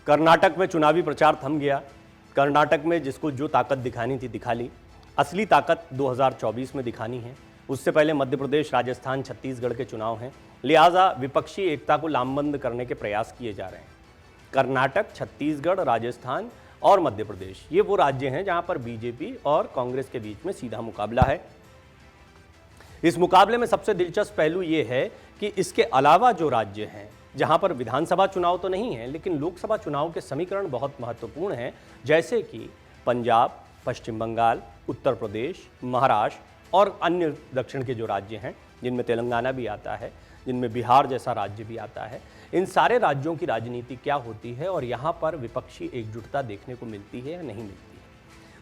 कर्नाटक में चुनावी प्रचार थम गया। कर्नाटक में जिसको जो ताकत दिखानी थी दिखा ली। असली ताकत 2024 में दिखानी है। उससे पहले मध्य प्रदेश, राजस्थान, छत्तीसगढ़ के चुनाव हैं, लिहाजा विपक्षी एकता को लामबंद करने के प्रयास किए जा रहे हैं। कर्नाटक, छत्तीसगढ़, राजस्थान और मध्य प्रदेश ये वो राज्य हैं जहां पर बीजेपी और कांग्रेस के बीच में सीधा मुकाबला है। इस मुकाबले में सबसे दिलचस्प पहलू ये है कि इसके अलावा जो राज्य हैं जहां पर विधानसभा चुनाव तो नहीं है लेकिन लोकसभा चुनाव के समीकरण बहुत महत्वपूर्ण हैं, जैसे कि पंजाब, पश्चिम बंगाल, उत्तर प्रदेश, महाराष्ट्र और अन्य दक्षिण के जो राज्य हैं जिनमें तेलंगाना भी आता है, जिनमें बिहार जैसा राज्य भी आता है। इन सारे राज्यों की राजनीति क्या होती है और यहाँ पर विपक्षी एकजुटता देखने को मिलती है या नहीं मिलती है।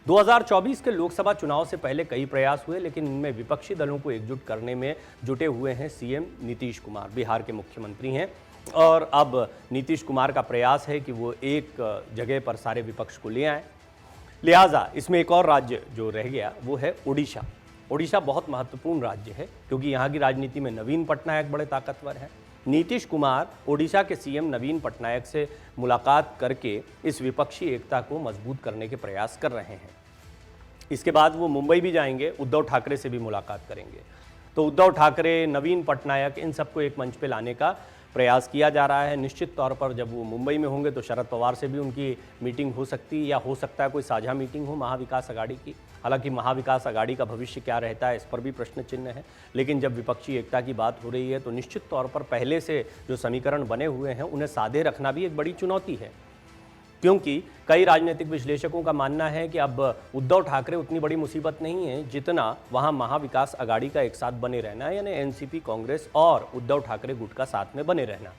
2024 के लोकसभा चुनाव से पहले कई प्रयास हुए, लेकिन इनमें विपक्षी दलों को एकजुट करने में जुटे हुए हैं सीएम नीतीश कुमार, बिहार के मुख्यमंत्री हैं। और अब नीतीश कुमार का प्रयास है कि वो एक जगह पर सारे विपक्ष को ले आए। लिहाजा इसमें एक और राज्य जो रह गया वो है उड़ीसा। उड़ीसा बहुत महत्वपूर्ण राज्य है क्योंकि यहाँ की राजनीति में नवीन पटनायक बड़े ताकतवर हैं। नीतीश कुमार उड़ीसा के सीएम नवीन पटनायक से मुलाकात करके इस विपक्षी एकता को मजबूत करने के प्रयास कर रहे हैं। इसके बाद वो मुंबई भी जाएंगे, उद्धव ठाकरे से भी मुलाकात करेंगे। तो उद्धव ठाकरे, नवीन पटनायक, इन सबको एक मंच पे लाने का प्रयास किया जा रहा है। निश्चित तौर पर जब वो मुंबई में होंगे तो शरद पवार से भी उनकी मीटिंग हो सकती है या हो सकता है कोई साझा मीटिंग हो महाविकास अघाड़ी की। हालांकि महाविकास अघाड़ी का भविष्य क्या रहता है इस पर भी प्रश्न चिन्ह है, लेकिन जब विपक्षी एकता की बात हो रही है तो निश्चित तौर पर पहले से जो समीकरण बने हुए हैं उन्हें साधे रखना भी एक बड़ी चुनौती है, क्योंकि कई राजनीतिक विश्लेषकों का मानना है कि अब उद्धव ठाकरे उतनी बड़ी मुसीबत नहीं है जितना वहां महाविकास अघाड़ी का एक साथ बने रहना है, यानी एनसीपी, कांग्रेस और उद्धव ठाकरे गुट का साथ में बने रहना।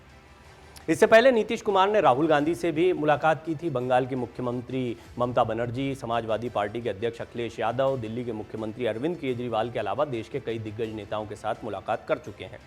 इससे पहले नीतीश कुमार ने राहुल गांधी से भी मुलाकात की थी। बंगाल की मुख्यमंत्री ममता बनर्जी, समाजवादी पार्टी के अध्यक्ष अखिलेश यादव, दिल्ली के मुख्यमंत्री अरविंद केजरीवाल के अलावा देश के कई दिग्गज नेताओं के साथ मुलाकात कर चुके हैं।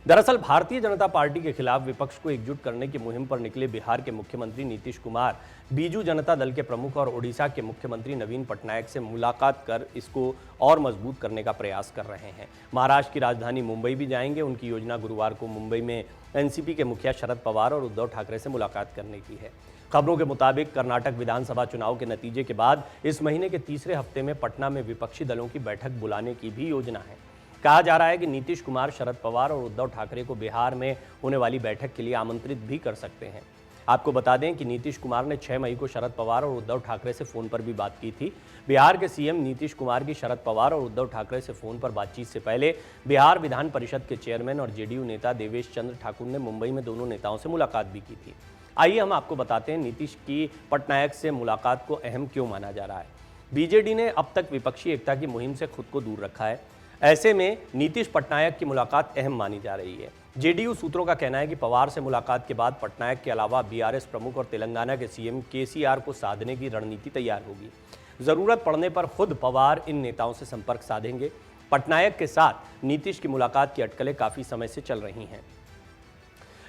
दरअसल भारतीय जनता पार्टी के खिलाफ विपक्ष को एकजुट करने की मुहिम पर निकले बिहार के मुख्यमंत्री नीतीश कुमार बीजू जनता दल के प्रमुख और ओडिशा के मुख्यमंत्री नवीन पटनायक से मुलाकात कर इसको और मजबूत करने का प्रयास कर रहे हैं। महाराष्ट्र की राजधानी मुंबई भी जाएंगे। उनकी योजना गुरुवार को मुंबई में एनसीपी के मुखिया शरद पवार और उद्धव ठाकरे से मुलाकात करने की है। खबरों के मुताबिक कर्नाटक विधानसभा चुनाव के नतीजे के बाद इस महीने के तीसरे हफ्ते में पटना में विपक्षी दलों की बैठक बुलाने की भी योजना है। कहा जा रहा है कि नीतीश कुमार शरद पवार और उद्धव ठाकरे को बिहार में होने वाली बैठक के लिए आमंत्रित भी कर सकते हैं। आपको बता दें कि नीतीश कुमार ने 6 मई को शरद पवार और उद्धव ठाकरे से फोन पर भी बात की थी। बिहार के सीएम नीतीश कुमार की शरद पवार और उद्धव ठाकरे से फोन पर बातचीत से पहले बिहार विधान परिषद के चेयरमैन और जेडीयू नेता देवेश चंद्र ठाकुर ने मुंबई में दोनों नेताओं से मुलाकात भी की थी। आइए हम आपको बताते हैं नीतीश की पटनायक से मुलाकात को अहम क्यों माना जा रहा है। बीजेडी ने अब तक विपक्षी एकता की मुहिम से खुद को दूर रखा है, ऐसे में नीतीश पटनायक की मुलाकात अहम मानी जा रही है। जेडीयू सूत्रों का कहना है कि पवार से मुलाकात के बाद पटनायक के अलावा बीआरएस प्रमुख और तेलंगाना के सीएम केसीआर को साधने की रणनीति तैयार होगी। जरूरत पड़ने पर खुद पवार इन नेताओं से संपर्क साधेंगे। पटनायक के साथ नीतीश की मुलाकात की अटकलें काफी समय से चल रही हैं।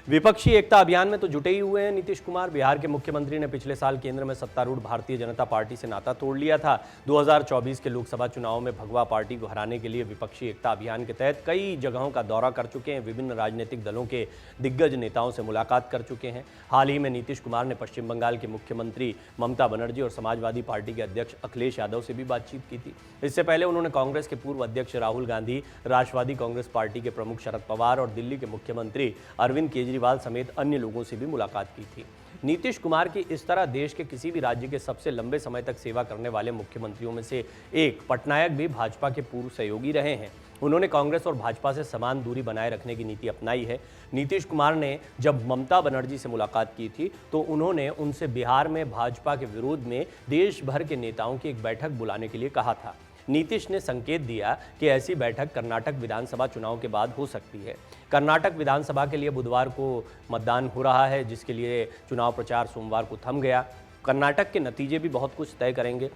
विपक्षी एकता अभियान में तो जुटे ही हुए हैं नीतीश कुमार। बिहार के मुख्यमंत्री ने पिछले साल केंद्र में सत्तारूढ़ भारतीय जनता पार्टी से नाता तोड़ लिया था। 2024 के लोकसभा चुनाव में भगवा पार्टी को हराने के लिए विपक्षी एकता अभियान के तहत कई जगहों का दौरा कर चुके हैं। विभिन्न राजनीतिक दलों के दिग्गज नेताओं से मुलाकात कर चुके हैं। हाल ही में नीतीश कुमार ने पश्चिम बंगाल के मुख्यमंत्री ममता बनर्जी और समाजवादी पार्टी के अध्यक्ष अखिलेश यादव से भी बातचीत की थी। इससे पहले उन्होंने कांग्रेस के पूर्व अध्यक्ष राहुल गांधी, राष्ट्रवादी कांग्रेस पार्टी के प्रमुख शरद पवार और दिल्ली के मुख्यमंत्री अरविंद केजरीवाल समेत अन्य लोगों से भी मुलाकात की थी। नीतीश कुमार की इस तरह देश के किसी भी राज्य के सबसे लंबे समय तक सेवा करने वाले मुख्यमंत्रियों में से एक पटनायक भी भाजपा के पूर्व सहयोगी रहे हैं। उन्होंने कांग्रेस और भाजपा से समान दूरी बनाए रखने की नीति अपनाई है। नीतीश कुमार ने जब ममता बनर्जी से मुलाकात की थी तो उन्होंने उनसे बिहार में भाजपा के विरोध में देश भर के नेताओं की एक बैठक बुलाने के लिए कहा था। नीतीश ने संकेत दिया कि ऐसी बैठक कर्नाटक विधानसभा चुनाव के बाद हो सकती है। कर्नाटक विधानसभा के लिए बुधवार को मतदान हो रहा है, जिसके लिए चुनाव प्रचार सोमवार को थम गया। कर्नाटक के नतीजे भी बहुत कुछ तय करेंगे।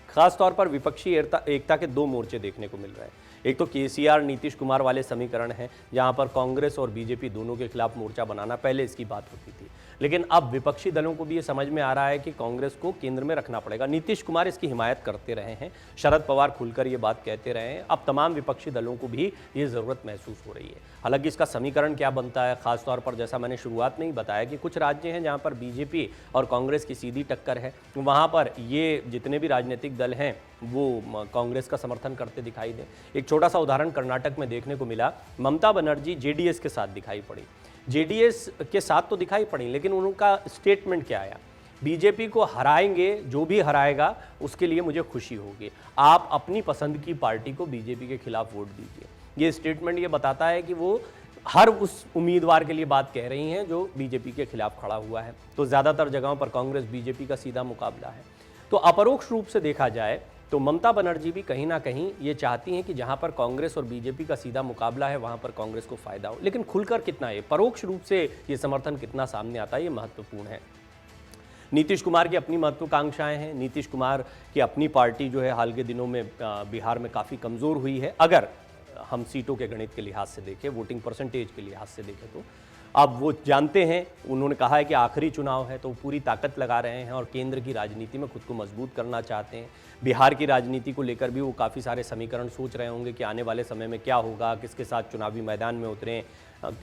खासतौर पर विपक्षी एकता के 2 मोर्चे देखने को मिल रहे हैं। एक तो केसीआर नीतीश कुमार वाले समीकरण हैं, जहां पर कांग्रेस और बीजेपी दोनों के खिलाफ मोर्चा बनाना, पहले इसकी बात होती थी। लेकिन अब विपक्षी दलों को भी ये समझ में आ रहा है कि कांग्रेस को केंद्र में रखना पड़ेगा। नीतीश कुमार इसकी हिमायत करते रहे हैं, शरद पवार खुलकर ये बात कहते रहे हैं, अब तमाम विपक्षी दलों को भी ये ज़रूरत महसूस हो रही है। हालांकि इसका समीकरण क्या बनता है, खासतौर पर जैसा मैंने शुरुआत में ही बताया कि कुछ राज्य हैं जहाँ पर बीजेपी और कांग्रेस की सीधी टक्कर है, वहाँ पर ये जितने भी राजनीतिक दल हैं वो कांग्रेस का समर्थन करते दिखाई दें। एक छोटा सा उदाहरण कर्नाटक में देखने को मिला, ममता बनर्जी जेडीएस के साथ दिखाई पड़ी। जेडीएस के साथ तो दिखाई पड़ी, लेकिन उनका स्टेटमेंट क्या आया, बीजेपी को हराएंगे, जो भी हराएगा उसके लिए मुझे खुशी होगी, आप अपनी पसंद की पार्टी को बीजेपी के खिलाफ वोट दीजिए। ये स्टेटमेंट ये बताता है कि वो हर उस उम्मीदवार के लिए बात कह रही हैं जो बीजेपी के खिलाफ खड़ा हुआ है। तो ज़्यादातर जगहों पर कांग्रेस बीजेपी का सीधा मुकाबला है। तो अपरोक्ष रूप से देखा जाए तो ममता बनर्जी भी कहीं ना कहीं ये चाहती हैं कि जहां पर कांग्रेस और बीजेपी का सीधा मुकाबला है वहां पर कांग्रेस को फायदा हो, लेकिन खुलकर कितना है, परोक्ष रूप से ये समर्थन कितना सामने आता है, ये महत्वपूर्ण है। नीतीश कुमार की अपनी महत्वाकांक्षाएं हैं। नीतीश कुमार की अपनी पार्टी जो है हाल के दिनों में बिहार में काफ़ी कमज़ोर हुई है, अगर हम सीटों के गणित के लिहाज से देखें, वोटिंग परसेंटेज के लिहाज से देखें तो। अब वो जानते हैं, उन्होंने कहा है कि आखिरी चुनाव है तो वो पूरी ताकत लगा रहे हैं और केंद्र की राजनीति में खुद को मजबूत करना चाहते हैं। बिहार की राजनीति को लेकर भी वो काफ़ी सारे समीकरण सोच रहे होंगे कि आने वाले समय में क्या होगा, किसके साथ चुनावी मैदान में उतरें।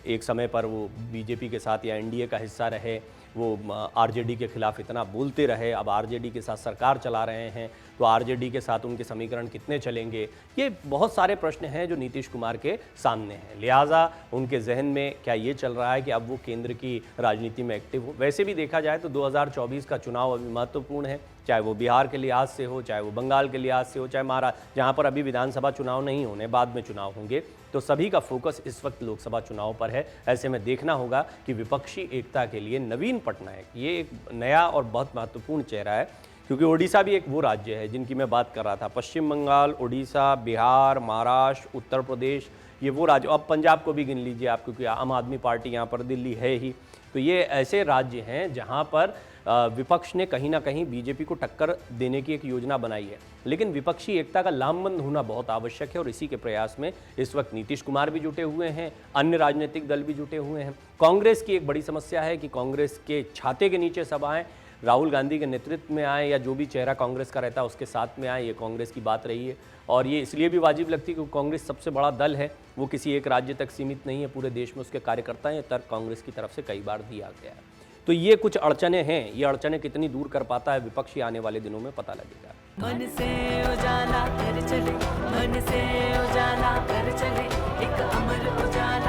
एक समय पर वो बीजेपी के साथ या एनडीए का हिस्सा रहे, वो आरजेडी के खिलाफ इतना बोलते रहे, अब आरजेडी के साथ सरकार चला रहे हैं, तो आरजेडी के साथ उनके समीकरण कितने चलेंगे, ये बहुत सारे प्रश्न हैं जो नीतीश कुमार के सामने हैं। लिहाजा उनके जहन में क्या ये चल रहा है कि अब वो केंद्र की राजनीति में एक्टिव हो। वैसे भी देखा जाए तो 2024 का चुनाव अभी महत्वपूर्ण है, चाहे वो बिहार के लिहाज से हो, चाहे वो बंगाल के लिहाज से हो, चाहे महाराष्ट्र, जहाँ पर अभी विधानसभा चुनाव नहीं होने, बाद में चुनाव होंगे, तो सभी का फोकस इस वक्त लोकसभा चुनाव पर है। ऐसे में देखना होगा कि विपक्षी एकता के लिए नवीन पटनायक ये एक नया और बहुत महत्वपूर्ण चेहरा है, क्योंकि ओडिशा भी एक वो राज्य है जिनकी मैं बात कर रहा था। पश्चिम बंगाल, ओडिशा, बिहार, महाराष्ट्र, उत्तर प्रदेश, ये वो राज्य, अब पंजाब को भी गिन लीजिए आप, क्योंकि आम आदमी पार्टी यहाँ पर, दिल्ली है ही। तो ये ऐसे राज्य हैं जहाँ पर विपक्ष ने कहीं ना कहीं बीजेपी को टक्कर देने की एक योजना बनाई है, लेकिन विपक्षी एकता का लामबंद होना बहुत आवश्यक है और इसी के प्रयास में इस वक्त नीतीश कुमार भी जुटे हुए हैं, अन्य राजनीतिक दल भी जुटे हुए हैं। कांग्रेस की एक बड़ी समस्या है कि कांग्रेस के छाते के नीचे सब आए, राहुल गांधी के नेतृत्व में आए या जो भी चेहरा कांग्रेस का रहता है उसके साथ में आए, ये कांग्रेस की बात रही है। और ये इसलिए भी वाजिब लगती है क्योंकि कांग्रेस सबसे बड़ा दल है, वो किसी एक राज्य तक सीमित नहीं है, पूरे देश में उसके कार्यकर्ता हैं। ये तर्क कांग्रेस की तरफ से कई बार दिया गया है। तो ये कुछ अड़चने हैं, ये अड़चने कितनी दूर कर पाता है विपक्षी आने वाले दिनों में पता लगेगा। मन से उजाला कर चले, मन से उजाला कर चले, एक अमर उजाला।